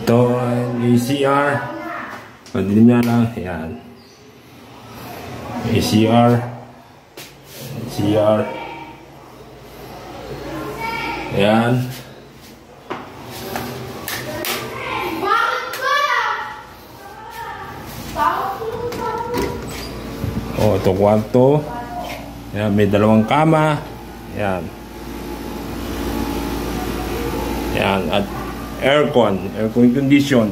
Ito ang ACR. Padilim nga lang. Ayan. ACR. ACR. Ayan. Oh, ito kwarto. Ayan, may dalawang kama. Ayan. Ayan. At aircon condition.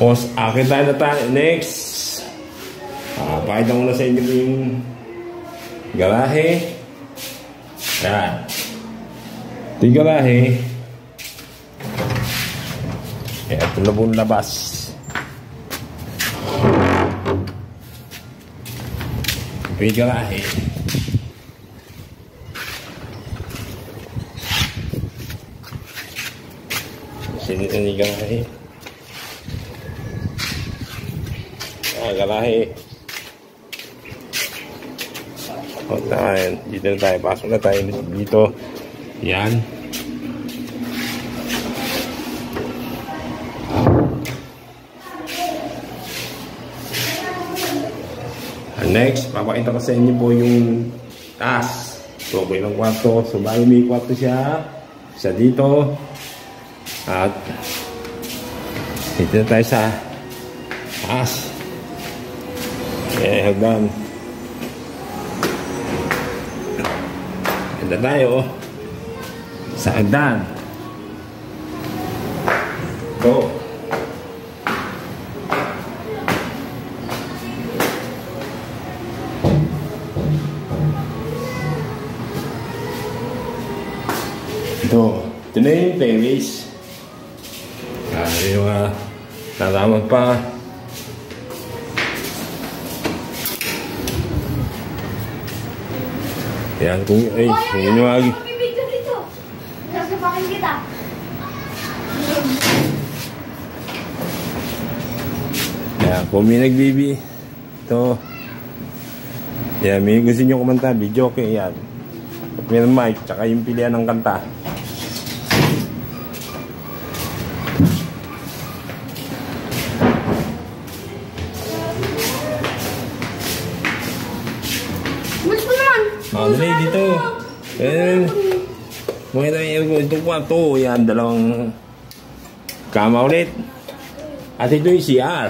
Tapos, akin tayo na tayo. Next. Pakita ko na sa inyo yung garahe. Ayan. Ito yung garahe. Ayan, ito na pong labas. Ito yung garahe. Sino yung garahe? Garahe. O, tayo. Dito na tayo. Pasok na tayo dito. Yan. Next, papakita ko sa inyo po yung taas. So, okay ng kwarto. So, bago may kwarto siya. Isa dito. At dito na tayo sa taas. Okay, hagdan. Hagdan tayo. Sa hagdan. Go. Ito na yung terrace. Yung nalamag pa. Yan kung yun yung agi. Yan kung may nagbibi. Ito. Yan may gusto nyo kumanta. Video okay yan. May mic tsaka yung pilihan ng kanta. Dali dito. Makita yung itong kwarto. Yan, dalawang kama ulit. At ito yung CR.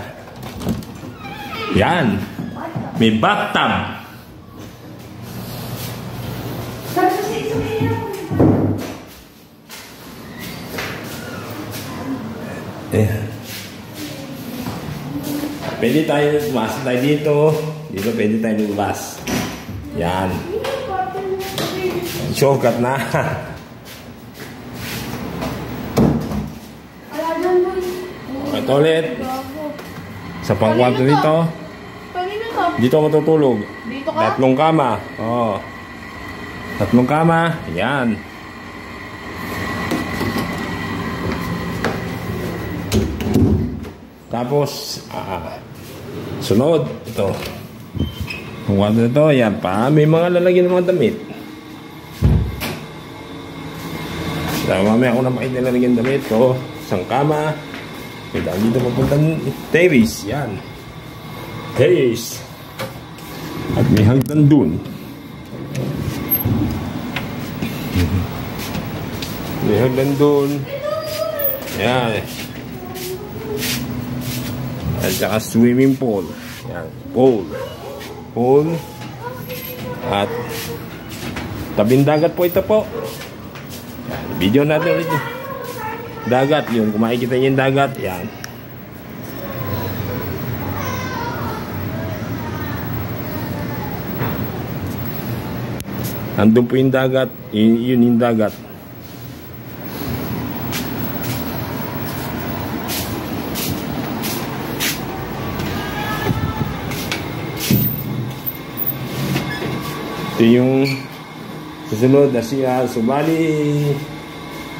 Yan. May bathtub. Pwede tayo lumabas tayo dito. Dito pwede tayo lumabas. Yan. Shortcut na. Ito ulit. Sa pangkwarto dito. Dito ako matutulog. Tatlong kama. Oh. Tatlong kama. Yan. Tapos sunod ito. Pangkwarto ito. Yan pa. May mga lalagyan ng mga damit. Mamaya ako na makita na rin yung damit ko. Isang kama. Kaya dito papuntang terrace. Yan. Terrace. At may hagdan dun. May hagdan dun. Yan. At saka swimming pool. Yan. Pool. Pool. At tabing dagat po ito po. Video natin ulit yun. Dagat yun. Kung makikita nyo yung dagat, yan. Andun po yung dagat. Yun yung dagat. Ito yung susunod na siya. Subali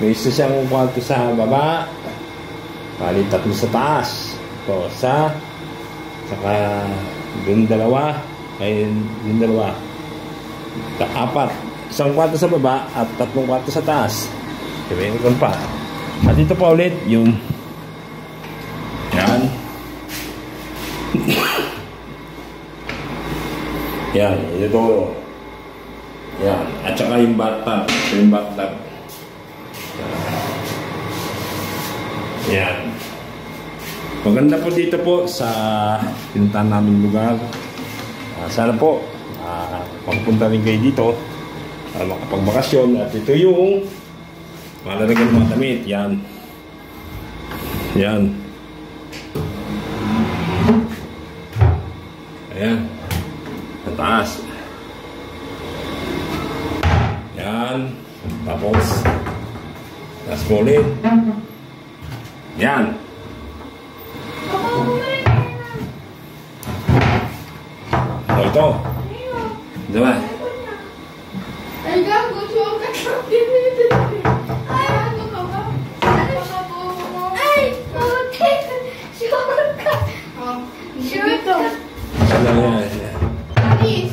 may isa siyang kwarto sa baba. Bali tatlo sa taas. Ito sa saka dun dalawa. Ay dun dalawa. Apat. 1 kwarto sa baba at 3 kwarto sa taas. Diba yun pa. At ito pa ulit yung yan. Yan, ito. Yan, at saka yung bathtub. Ito yung bathtub. Yan. Maganda po dito po sa pinuntahan namin lugar. Sana po magpunta rin kayo dito makapagbakasyon. At ito yung malalagyan ng mga damit. Yan. Yan. Ayan. Sa taas. Yan. Tapos taas mo ulit. Yan. Ito. Diba? Ay, gago. Shortcut. Ay, ano ka ba? Ay, okay. Shortcut. Shortcut. Ano yan? Panis.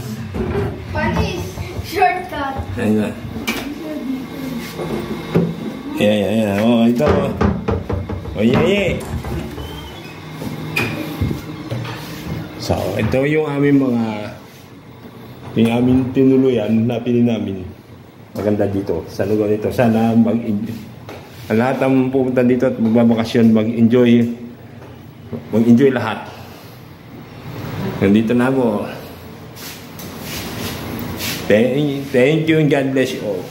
Panis. Shortcut. Ayan. Ayan. Oh, ito. Oh, yeah. So, ito yung aming yung aming tinuluyan na pili namin. Maganda dito sa lugar nito. Sana lahat ng pupunta dito at magbabakasyon, mag-enjoy lahat. Nandito na ako. Thank you and God bless you all.